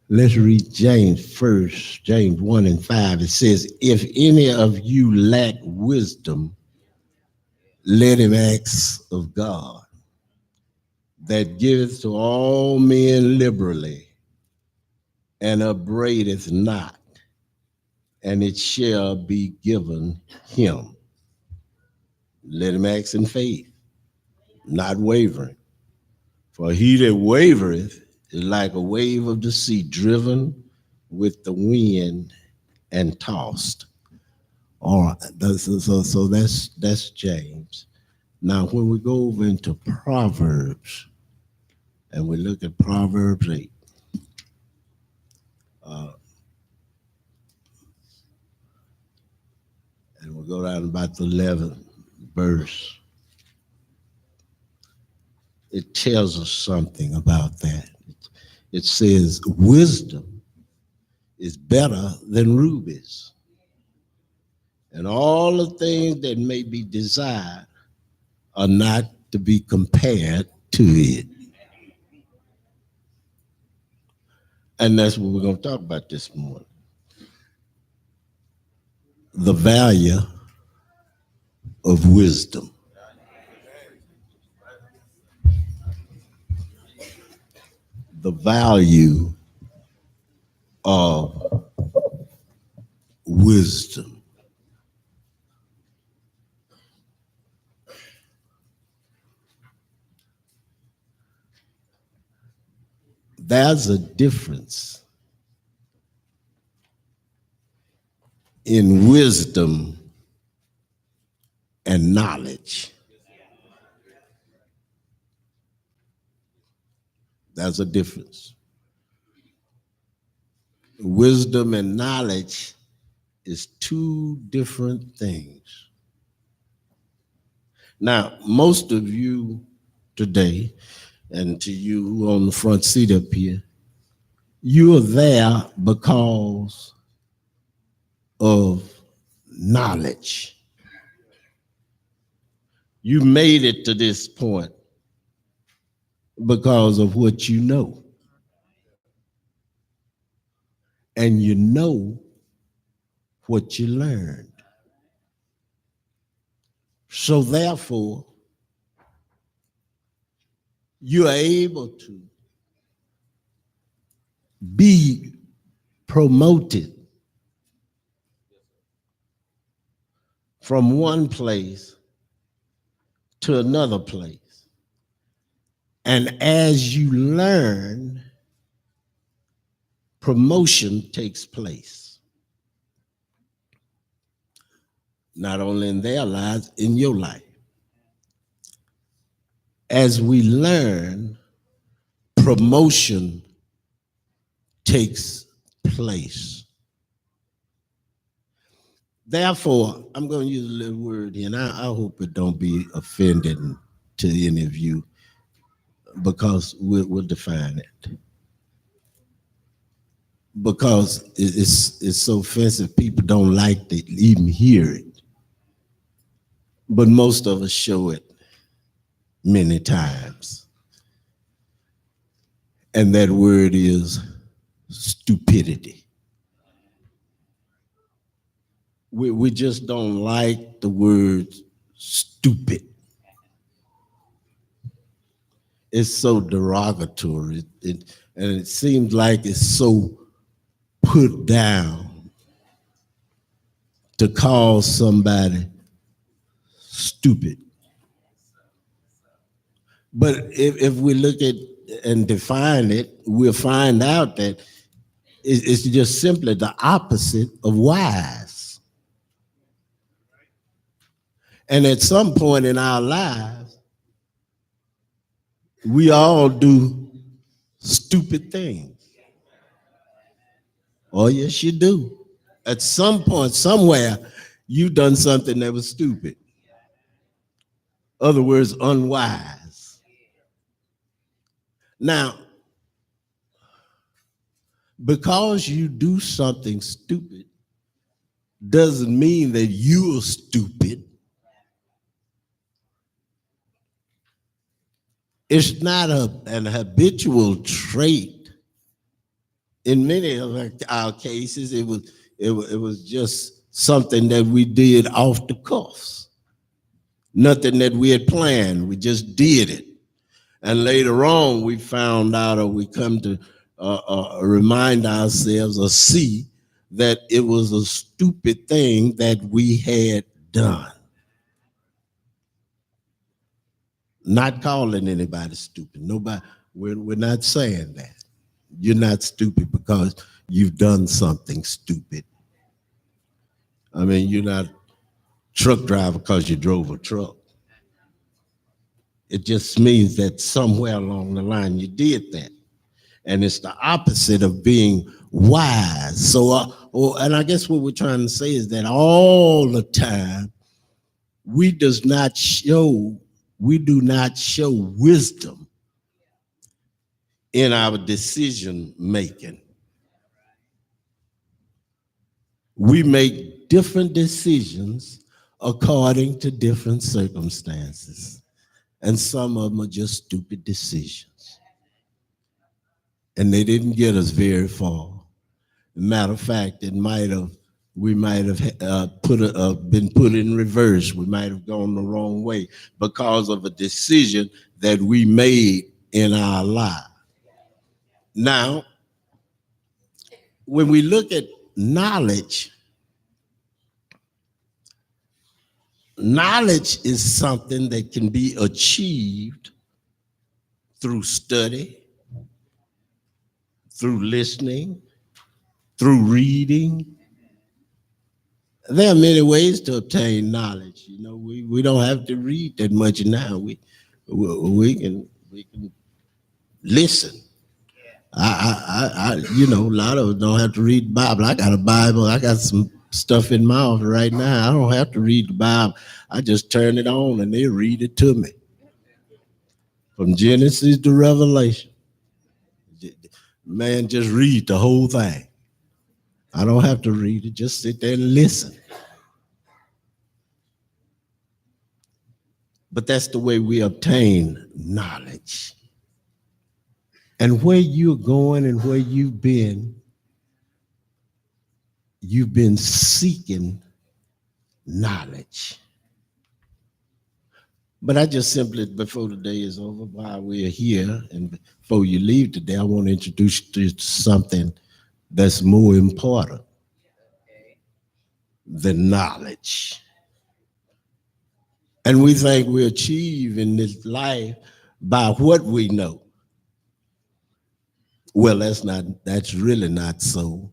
Let's read James first, James 1 and 5. It says, if any of you lack wisdom, let him ask of God, that giveth to all men liberally, and upbraideth not, and it shall be given him. Let him ask in faith, not wavering. For he that wavereth is like a wave of the sea, driven with the wind and tossed. All right, so that's James. Now, when we go over into Proverbs, and we look at Proverbs 8, uh, and we'll go down about the 11th verse, it tells us something about that. It says, wisdom is better than rubies, and all the things that may be desired are not to be compared to it. And that's what we're going to talk about this morning. The value of wisdom. The value of wisdom. There's a difference in wisdom and knowledge. There's a difference. Wisdom and knowledge is two different things. Now, most of you today, and to you who are on the front seat up here, you are there because of knowledge. You made it to this point because of what you know. And you know what you learned. So therefore, you are able to be promoted from one place to another place. And as you learn, promotion takes place. Not only in their lives, in your life. As we learn, promotion takes place. Therefore, I'm going to use a little word here, and I hope it don't be offending to any of you, because we'll define it. Because it's so offensive, people don't like to even hear it. But most of us show it many times. And that word is stupidity. We just don't like the word stupid. It's so derogatory, and it seems like it's so put down to call somebody stupid. But if we look at and define it, we'll find out that it's just simply the opposite of wise. And at some point in our lives, we all do stupid things. Oh, yes, you do. At some point, somewhere, you've done something that was stupid. Other words, unwise. Now, because you do something stupid doesn't mean that you're stupid. It's not an habitual trait In many of our cases, it was just something that we did off the cuff, nothing that we had planned. We just did it, and later on, we found out, or we come to remind ourselves or see that it was a stupid thing that we had done. Not calling anybody stupid. Nobody. We're not saying that. You're not stupid because you've done something stupid. I mean, you're not truck driver because you drove a truck. It just means that somewhere along the line you did that. And it's the opposite of being wise. So, and I guess what we're trying to say is that all the time we do not show wisdom in our decision making. We make different decisions according to different circumstances. And some of them are just stupid decisions. And they didn't get us very far. Matter of fact, we might have been put in reverse. We might have gone the wrong way because of a decision that we made in our life. Now, when we look at knowledge, knowledge is something that can be achieved through study, through listening, through reading. There are many ways to obtain knowledge. You know, we don't have to read that much now. We can listen. You know, a lot of us don't have to read the Bible. I got a Bible. I got some stuff in my office right now. I don't have to read the Bible. I just turn it on and they read it to me. From Genesis to Revelation. Man, just read the whole thing. I don't have to read it. Just sit there and listen. But that's the way we obtain knowledge. And where you're going and where you've been seeking knowledge. But I just simply, before the day is over, while we're here, and before you leave today, I want to introduce you to something that's more important than knowledge. And we think we achieve in this life by what we know. Well, that's really not so.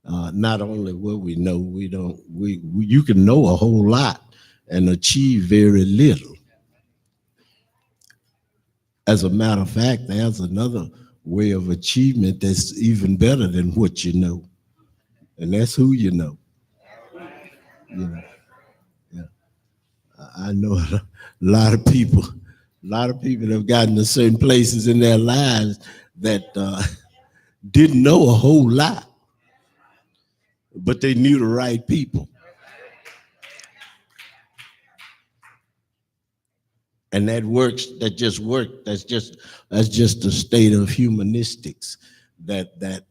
Not only what we know, you can know a whole lot and achieve very little. As a matter of fact, there's another way of achievement that's even better than what you know, and that's who you know. You know, yeah. I know a lot of people. A lot of people have gotten to certain places in their lives that didn't know a whole lot, but they knew the right people. And that works, that just worked. That's just the state of humanistics, that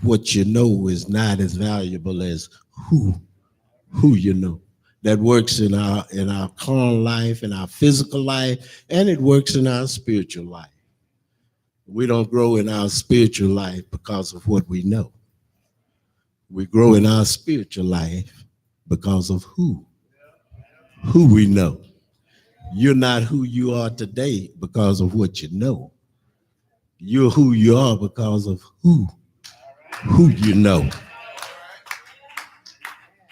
what you know is not as valuable as who you know. That works in our carnal life, in our physical life, and it works in our spiritual life. We don't grow in our spiritual life because of what we know. We grow in our spiritual life because of who we know. You're not who you are today because of what you know. You're who you are because of who you know.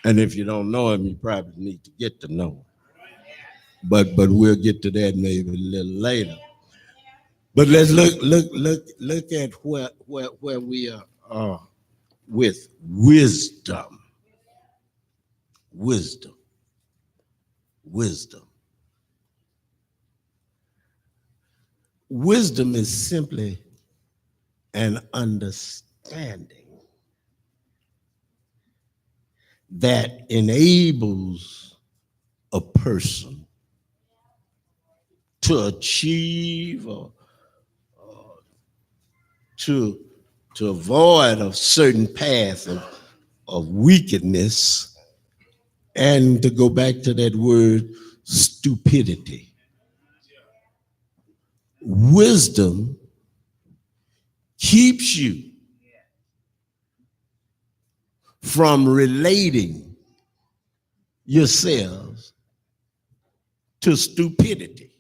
And if you don't know him, you probably need to get to know him. But we'll get to that maybe a little later. But let's look at where we are with wisdom. Wisdom. Wisdom is simply an understanding that enables a person to achieve or to to avoid a certain path of wickedness, and to go back to that word stupidity. Wisdom keeps you from relating yourselves to stupidity,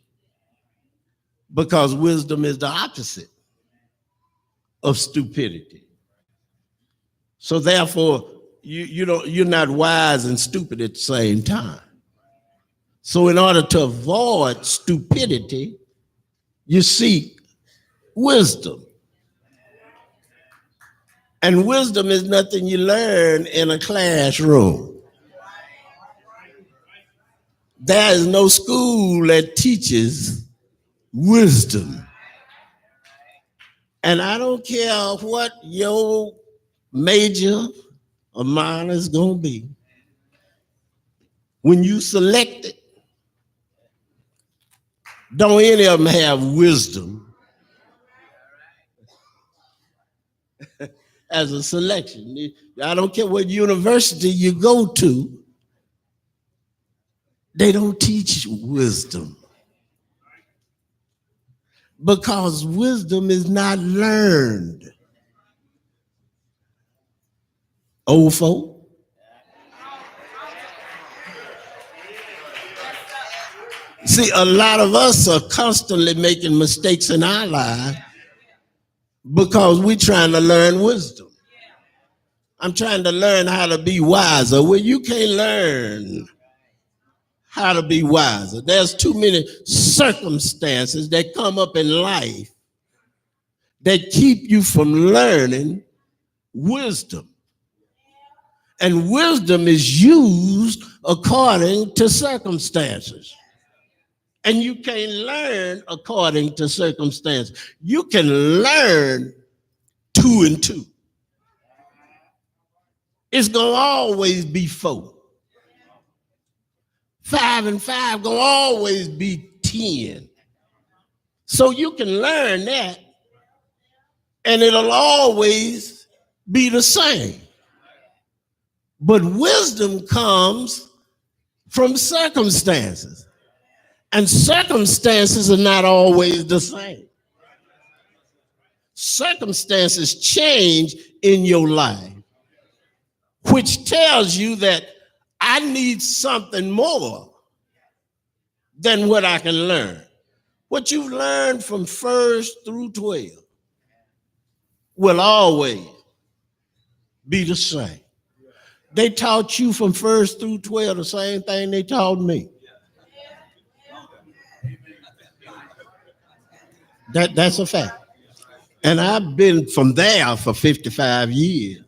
because wisdom is the opposite of stupidity. So therefore, you're not wise and stupid at the same time. So in order to avoid stupidity, you seek wisdom. And wisdom is nothing you learn in a classroom. There is no school that teaches wisdom. And I don't care what your major or minor is going to be. When you select it, don't any of them have wisdom as a selection. I don't care what university you go to, they don't teach wisdom. Because wisdom is not learned. Old folk. See, a lot of us are constantly making mistakes in our lives because we're trying to learn wisdom. I'm trying to learn how to be wiser. Well, you can't learn how to be wiser. There's too many circumstances that come up in life that keep you from learning wisdom. And wisdom is used according to circumstances. And you can't learn according to circumstances. You can learn 2 and 2. It's going to always be 4. 5 and 5 going to always be 10. So you can learn that, and it'll always be the same. But wisdom comes from circumstances. And circumstances are not always the same. Circumstances change in your life, which tells you that I need something more than what I can learn. What you've learned from 1st through 12 will always be the same. They taught you from 1st through 12 the same thing they taught me. That's a fact. And I've been from there for 55 years.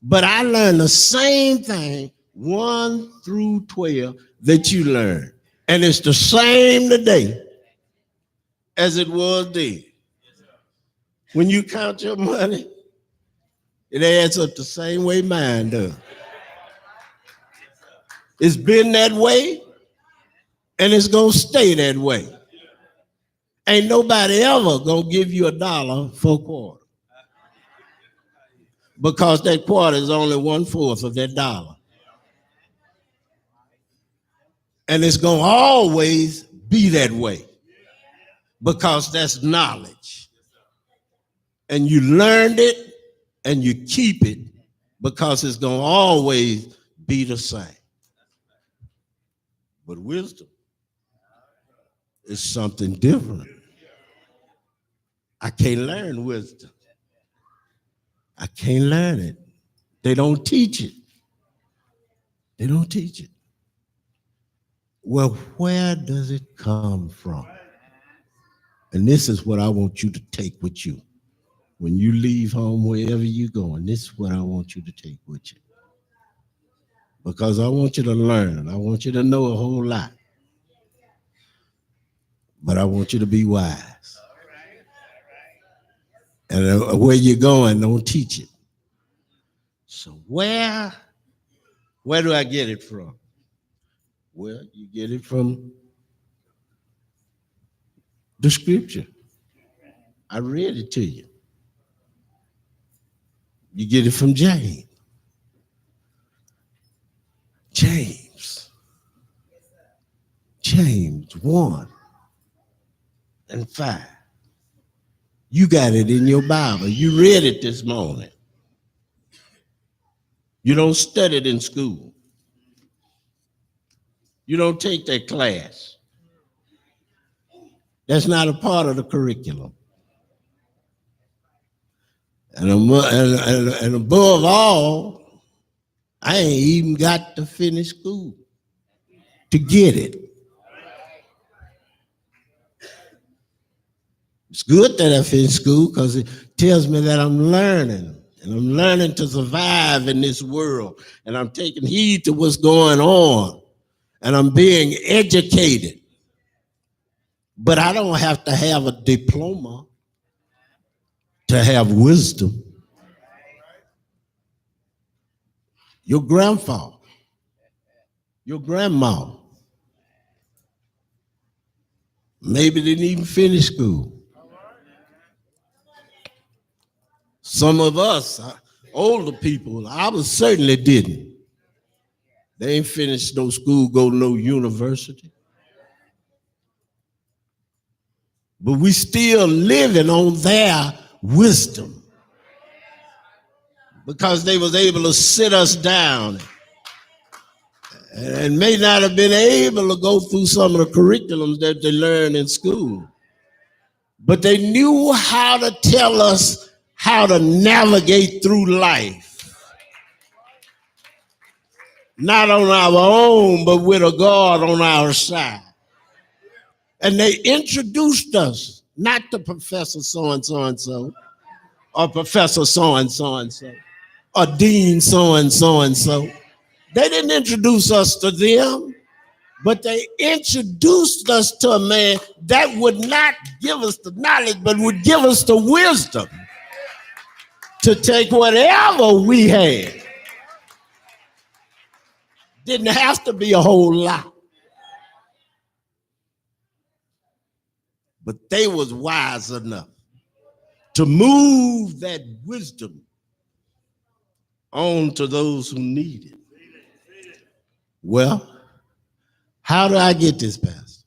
But I learned the same thing 1 through 12 that you learned. And it's the same today as it was then. When you count your money, it adds up the same way mine does. It's been that way, and it's going to stay that way. Ain't nobody ever going to give you $1 for a quarter, because that quarter is only 1/4 of that dollar. And it's going to always be that way, because that's knowledge. And you learned it and you keep it, because it's going to always be the same. But wisdom is something different. I can't learn wisdom. I can't learn it. They don't teach it. They don't teach it. Well, where does it come from? And this is what I want you to take with you. When you leave home, wherever you're going, this is what I want you to take with you. Because I want you to learn. I want you to know a whole lot. But I want you to be wise. And where you're going, don't teach it. So where do I get it from? Well, you get it from the scripture. I read it to you. You get it from James. James 1 and 5. You got it in your Bible. You read it this morning. You don't study it in school. You don't take that class. That's not a part of the curriculum. And above all, I ain't even got to finish school to get it. It's good that I finished school because it tells me that I'm learning. And I'm learning to survive in this world. And I'm taking heed to what's going on. And I'm being educated. But I don't have to have a diploma to have wisdom. Your grandfather, your grandma, maybe didn't even finish school. Some of us, older people, I certainly didn't. They ain't finished no school, go to no university. But we still living on their wisdom because they was able to sit us down and may not have been able to go through some of the curriculums that they learned in school. But they knew how to tell us how to navigate through life. Not on our own, but with a God on our side. And they introduced us, not to Professor so-and-so and so, or Professor so-and-so and so, or Dean so-and-so and so. They didn't introduce us to them, but they introduced us to a man that would not give us the knowledge, but would give us the wisdom to take whatever we had. Didn't have to be a whole lot. But they was wise enough to move that wisdom on to those who need it. Well, how do I get this, Pastor?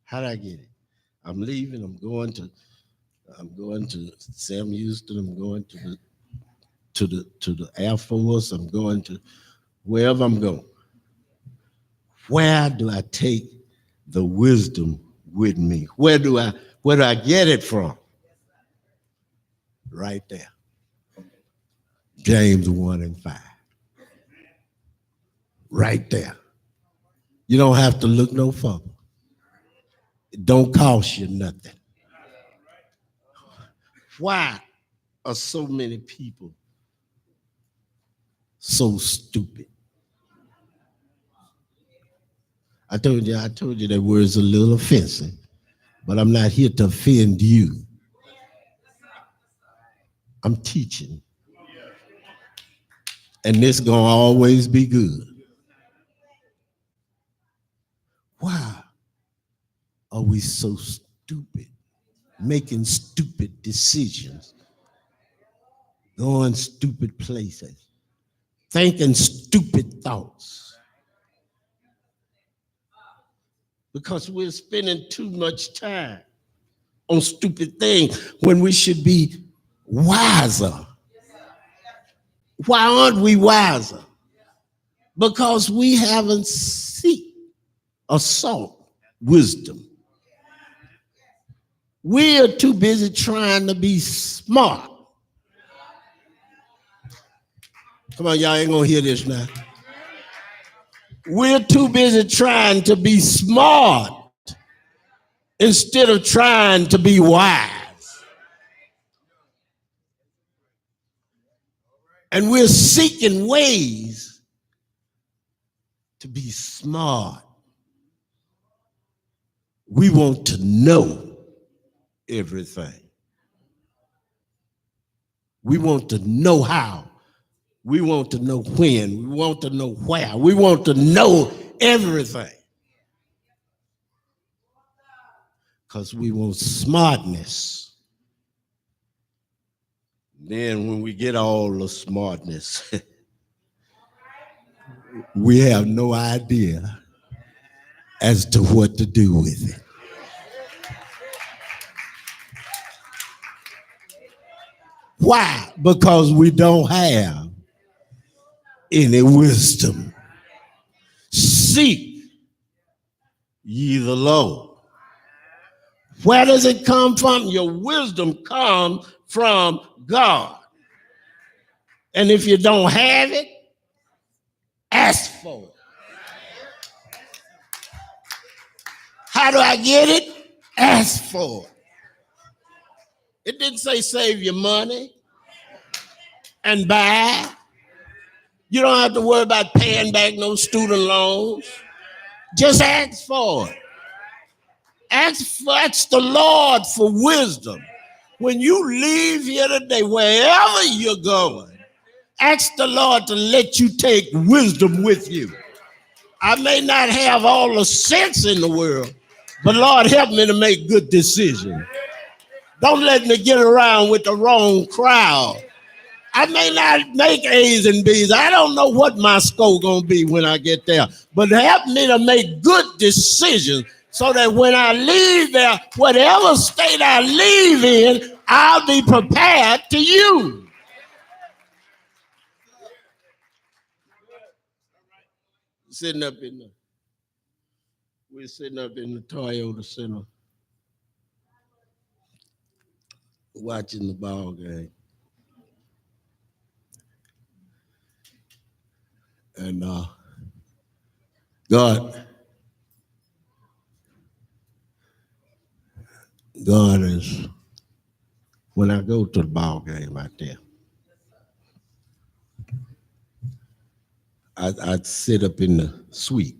How do I get it? I'm leaving. I'm going to Sam Houston. I'm going to the Air Force. I'm going to wherever I'm going. Where do I take the wisdom with me? Where do I get it from? Right there. James 1 and 5. Right there. You don't have to look no further. It don't cost you nothing. Why are so many people so stupid? I told you that word's a little offensive, but I'm not here to offend you. I'm teaching. And this gonna always be good. Why are we so stupid? Making stupid decisions, going stupid places, thinking stupid thoughts. Because we're spending too much time on stupid things when we should be wiser. Why aren't we wiser? Because we haven't sought wisdom. We're too busy trying to be smart. Come on, y'all ain't gonna hear this now. We're too busy trying to be smart instead of trying to be wise. And we're seeking ways to be smart. We want to know everything. We want to know how. We want to know when. We want to know where. We want to know everything. Because we want smartness, Then when we get all the smartness, we have no idea as to what to do with it. Why? Because we don't have any wisdom. Seek ye the Lord. Where does it come from? Your wisdom comes from God. And if you don't have it, ask for it. How do I get it? Ask for it. It didn't say save your money and buy. You don't have to worry about paying back no student loans. Just ask for it. Ask the Lord for wisdom. When you leave here today, wherever you're going, ask the Lord to let you take wisdom with you. I may not have all the sense in the world, but Lord, help me to make good decisions. Don't let me get around with the wrong crowd. I may not make A's and B's. I don't know what my score gonna be when I get there, but help me to make good decisions so that when I leave there, whatever state I leave in, I'll be prepared to use. We're sitting up in the Toyota Center watching the ball game. And God is, when I go to the ball game out there, I'd sit up in the suite.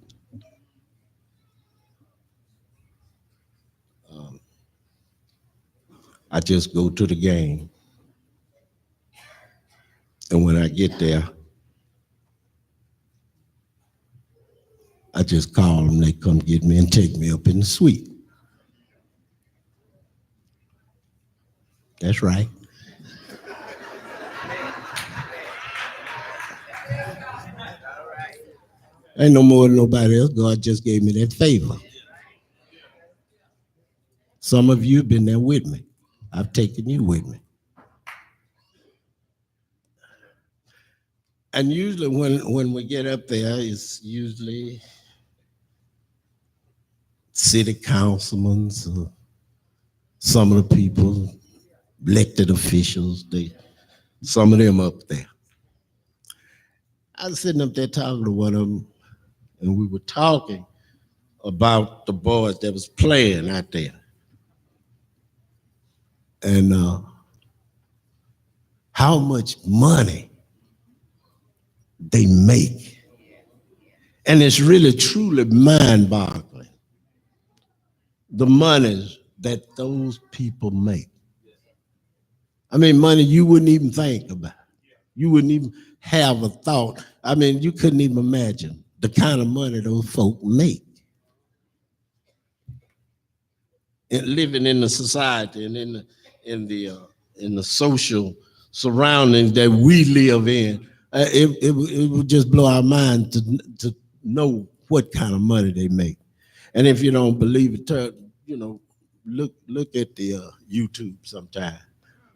I just go to the game. And when I get there, I just call them, they come get me and take me up in the suite. That's right. Ain't no more than nobody else. God just gave me that favor. Some of you have been there with me. I've taken you with me. And usually when we get up there, it's usually city councilmen, some of the people, elected officials, some of them up there. I was sitting up there talking to one of them, and we were talking about the boys that was playing out there. And how much money they make. And it's really, truly mind-boggling, the monies that those people make. I mean, money you wouldn't even think about. You wouldn't even have a thought. I mean, you couldn't even imagine the kind of money those folk make. And living in the society and in the social surroundings that we live in, it would just blow our mind to know what kind of money they make. And if you don't believe it, look at the YouTube sometime.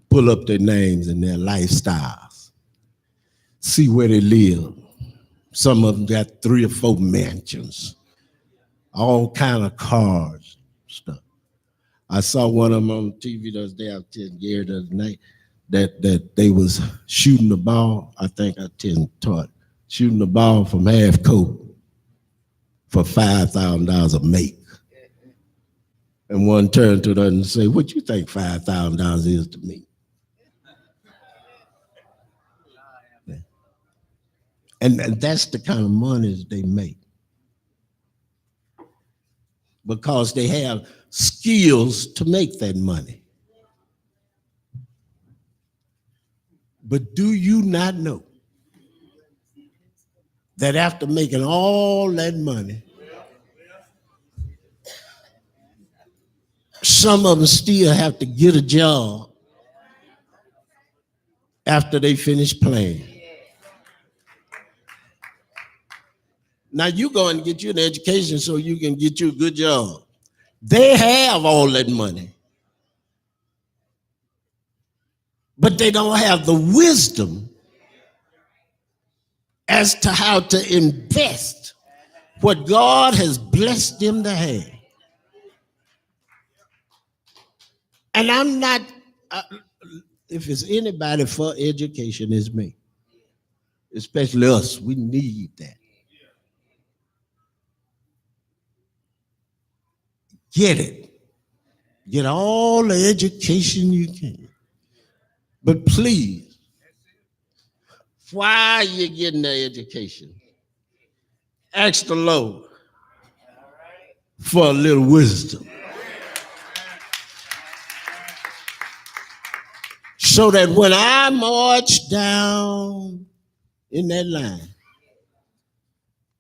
Pull up their names and their lifestyles. See where they live. Some of them got 3 or 4 mansions, all kind of cars, stuff. I saw one of them on TV the other day. I was telling Gary the other night that they was shooting the ball. I think I taught shooting the ball from half court for $5,000 a make. And one turned to the other and said, "What you think $5,000 is to me?" And that's the kind of monies they make, because they have skills to make that money. But do you not know that after making all that money, some of them still have to get a job after they finish playing. Now you go and get you an education so you can get you a good job. They have all that money, but they don't have the wisdom as to how to invest what God has blessed them to have. And I'm not, if it's anybody for education, it's me. Especially us, we need that. Get it. Get all the education you can. But please, while you're getting the education, ask the Lord for a little wisdom. So that when I march down in that line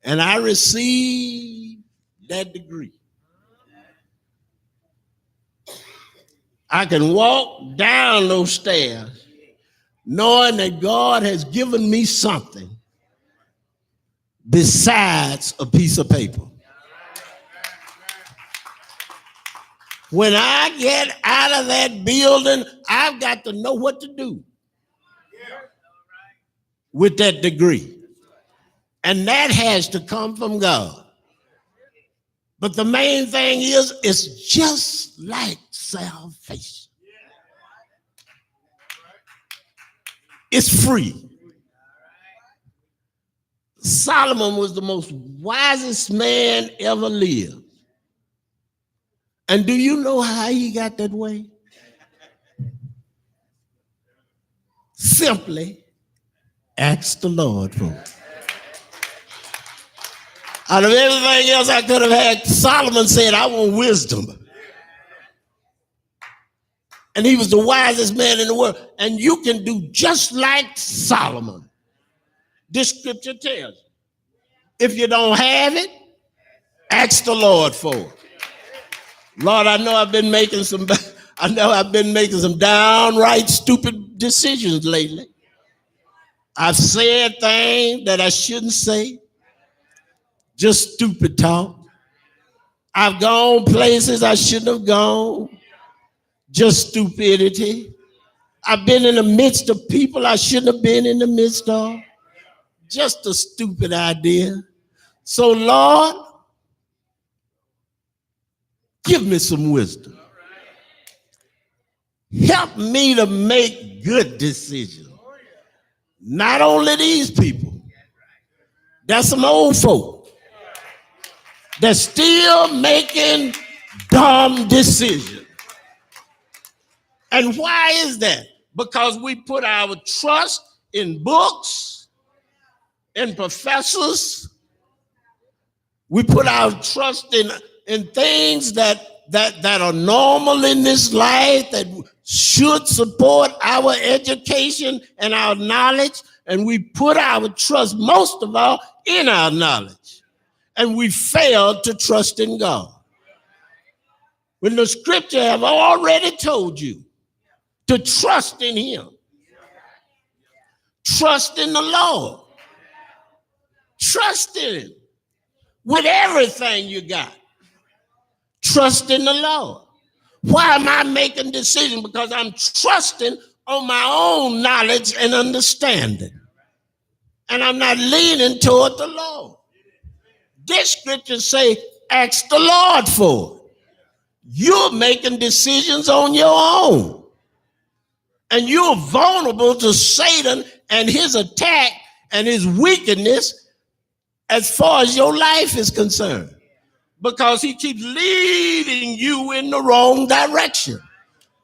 and I receive that degree, I can walk down those stairs knowing that God has given me something besides a piece of paper. When I get out of that building, I've got to know what to do with that degree. And that has to come from God. But the main thing is, it's just like salvation. It's free. Solomon was the most wisest man ever lived. And do you know how he got that way? Simply ask the Lord for it. Out of everything else I could have had, Solomon said, I want wisdom. And he was the wisest man in the world. And you can do just like Solomon. This scripture tells you. If you don't have it, ask the Lord for it. Lord, I know I've been making some downright stupid decisions lately. I've said things that I shouldn't say. Just stupid talk. I've gone places I shouldn't have gone. Just stupidity. I've been in the midst of people I shouldn't have been in the midst of. Just a stupid idea. So, Lord, give me some wisdom. Help me to make good decisions. Not only these people. There's some old folk that's still making dumb decisions. And why is that? Because we put our trust in books, in professors. We put our trust in things that are normal in this life, that should support our education and our knowledge. And we put our trust, most of all, in our knowledge. And we failed to trust in God. When the scripture have already told you to trust in him. Trust in the Lord. Trust in him with everything you got. Trust in the Lord. Why am I making decisions? Because I'm trusting on my own knowledge and understanding. And I'm not leaning toward the Lord. This scripture say, ask the Lord for it. You're making decisions on your own. And you're vulnerable to Satan and his attack and his wickedness as far as your life is concerned. Because he keeps leading you in the wrong direction.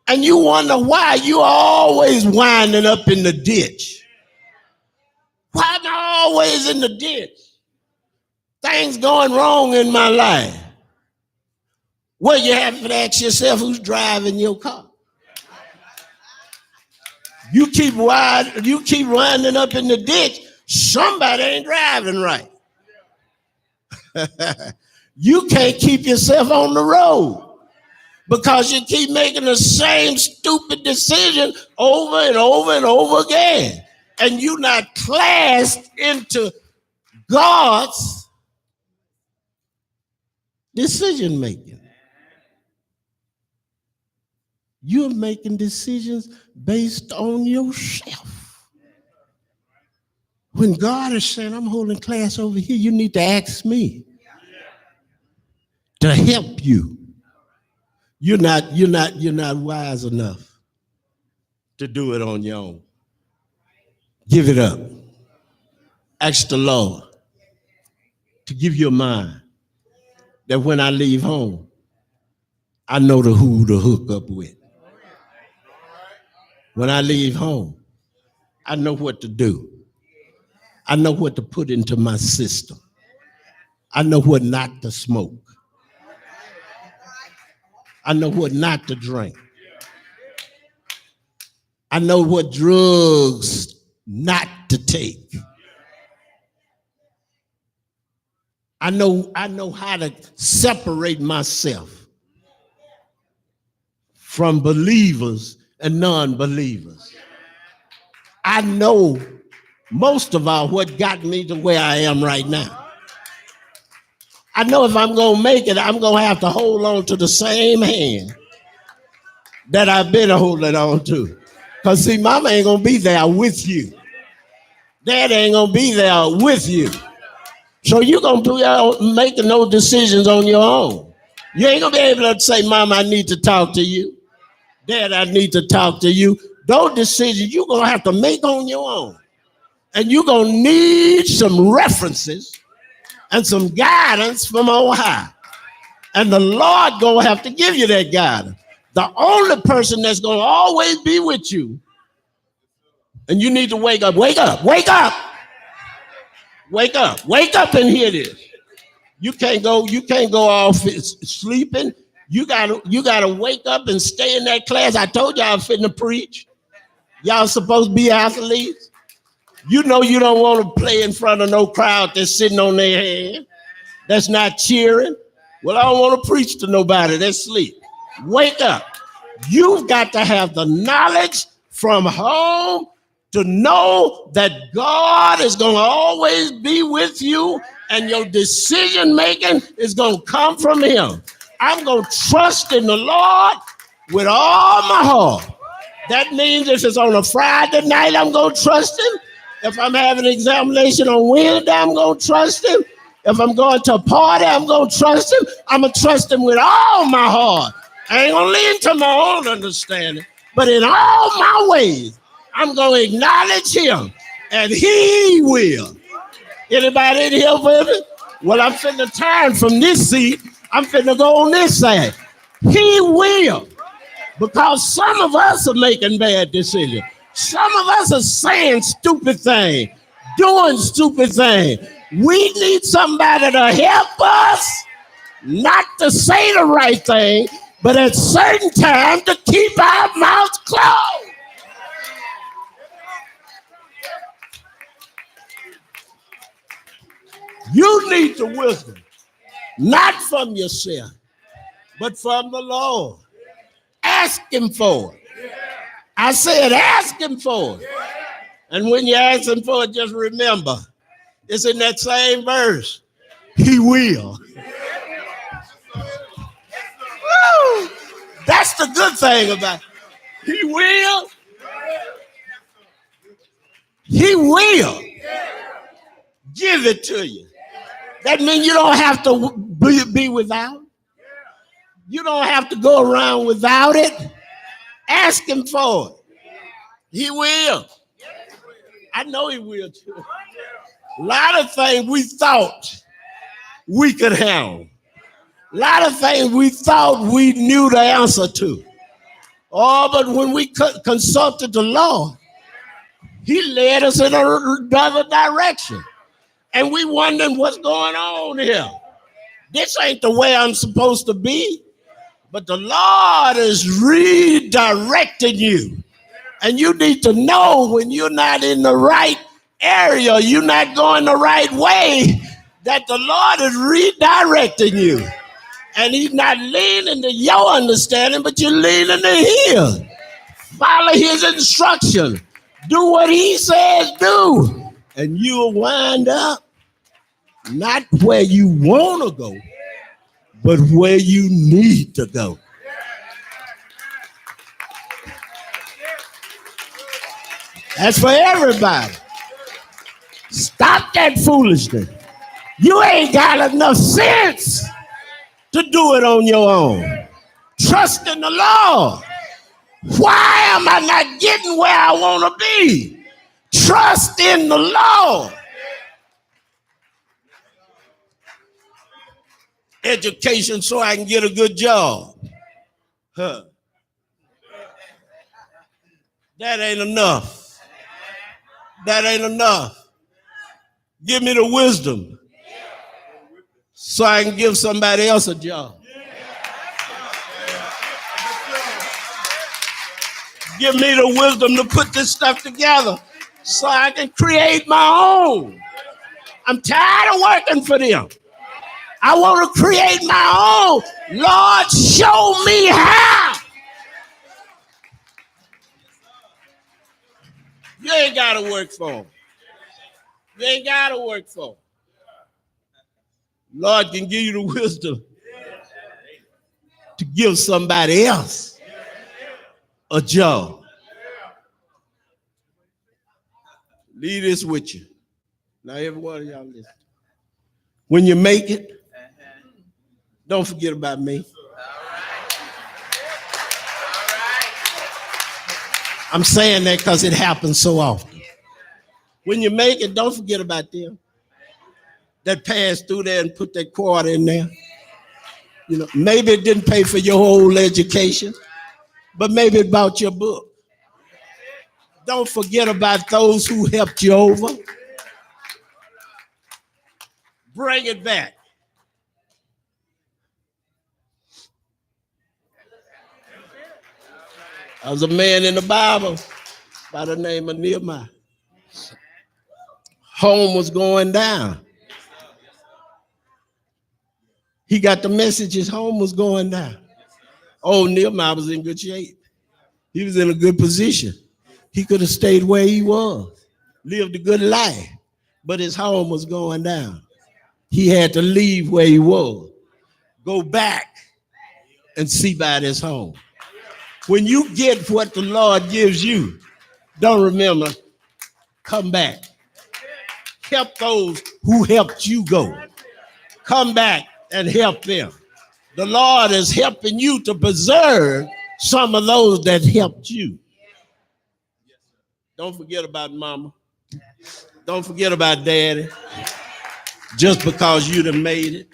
And you wonder why you're always winding up in the ditch. Why am I always in the ditch? Things going wrong in my life. Well, you have to ask yourself who's driving your car. You keep winding up in the ditch, somebody ain't driving right. You can't keep yourself on the road because you keep making the same stupid decision over and over and over again. And you're not classed into God's decision making. You're making decisions based on yourself. When God is saying, I'm holding class over here, you need to ask me to help you. You're not wise enough to do it on your own. Give it up. Ask the Lord to give you a mind that when I leave home, I know who to hook up with. When I leave home, I know what to do. I know what to put into my system. I know what not to smoke. I know what not to drink. I know what drugs not to take. I know how to separate myself from believers and non-believers. I know most of all what got me to where I am right now. I know if I'm going to make it, I'm going to have to hold on to the same hand that I've been holding on to. Because see, mama ain't going to be there with you. Dad ain't going to be there with you. So you're going to be out making those decisions on your own. You ain't going to be able to say, Mama, I need to talk to you. Dad, I need to talk to you. Those decisions you're going to have to make on your own. And you're going to need some references and some guidance from on high. And the Lord going to have to give you that guidance. The only person that's going to always be with you, and you need to wake up, wake up, wake up. Wake up. Wake up and hear this. You can't go off sleeping. You gotta wake up and stay in that class. I told y'all I'm finna preach. Y'all supposed to be athletes. You know you don't want to play in front of no crowd that's sitting on their hand, that's not cheering. Well, I don't want to preach to nobody that's asleep. Wake up. You've got to have the knowledge from home to know that God is going to always be with you and your decision making is going to come from him. I'm going to trust in the Lord with all my heart. That means if it's on a Friday night, I'm going to trust him. If I'm having an examination on Wednesday, I'm going to trust him. If I'm going to a party, I'm going to trust him. I'm going to trust him with all my heart. I ain't going to lean to my own understanding, but in all my ways, I'm going to acknowledge him, and he will. Anybody in here with me? Well, I'm finna turn from this seat. I'm finna go on this side. He will. Because some of us are making bad decisions. Some of us are saying stupid things, doing stupid things. We need somebody to help us not to say the right thing, but at certain times to keep our mouths closed. You need the wisdom, not from yourself, but from the Lord. Ask him for it. I said, ask him for it. And when you ask him for it, just remember, it's in that same verse. He will. Woo! That's the good thing about it. He will. He will give it to you. That means you don't have to be without. You don't have to go around without it. Ask him for it. He will. I know he will too. A lot of things we thought we could handle. A lot of things we thought we knew the answer to. Oh, but when we consulted the Lord, he led us in another direction. And we wondering what's going on here. This ain't the way I'm supposed to be. But the Lord is redirecting you. And you need to know when you're not in the right area, you're not going the right way, that the Lord is redirecting you. And he's not leaning to your understanding, but you're leaning to his. Follow his instruction. Do what he says do. And you'll wind up not where you want to go, but where you need to go. That's for everybody. Stop that foolishness. You ain't got enough sense to do it on your own. Trust in the Lord. Why am I not getting where I want to be? Trust in the Lord. Education so I can get a good job. That ain't enough. That ain't enough. Give me the wisdom so I can give somebody else a job. Give me the wisdom to put this stuff together so I can create my own. I'm tired of working for them. I want to create my own. Lord, show me how. You ain't got to work for them. You ain't got to work for them. Lord can give you the wisdom to give somebody else a job. Leave this with you. Now, every one of y'all listen. When you make it, don't forget about me. I'm saying that because it happens so often. When you make it, don't forget about them that passed through there and put that quarter in there. You know, maybe it didn't pay for your whole education, but maybe it bought your book. Don't forget about those who helped you over. Bring it back. There was a man in the Bible by the name of Nehemiah. Home was going down. He got the message his home was going down. Oh, Nehemiah was in good shape. He was in a good position. He could have stayed where he was, lived a good life, but his home was going down. He had to leave where he was, go back and see about his home. When you get what the Lord gives you, don't remember, come back. Help those who helped you go. Come back and help them. The Lord is helping you to preserve some of those that helped you. Don't forget about mama. Don't forget about daddy. Just because you done made it.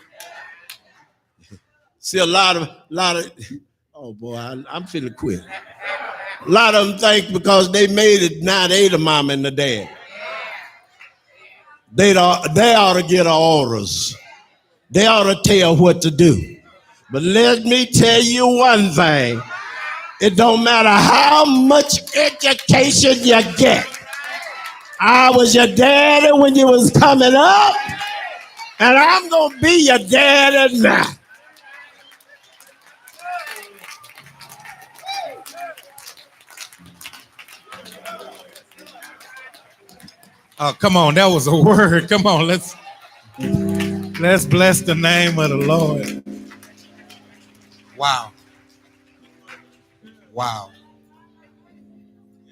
See, a lot of, oh boy, I'm finna quit. A lot of them think because they made it, now they the mom and the dad. They ought to get orders. They ought to tell what to do. But let me tell you one thing. It don't matter how much education you get. I was your daddy when you was coming up, and I'm going to be your daddy now. Oh, come on, that was a word. Come on, let's bless the name of the Lord. Wow. Wow.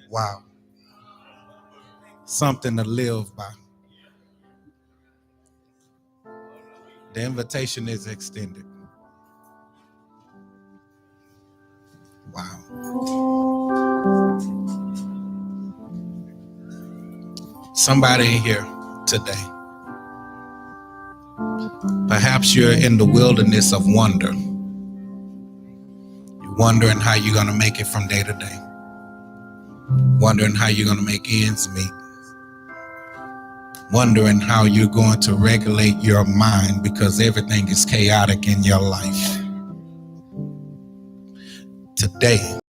Wow. Something to live by. The invitation is extended. Wow. Somebody in here today. Perhaps you're in the wilderness of wonder. You're wondering how you're going to make it from day to day. Wondering how you're going to make ends meet. Wondering how you're going to regulate your mind because everything is chaotic in your life. Today,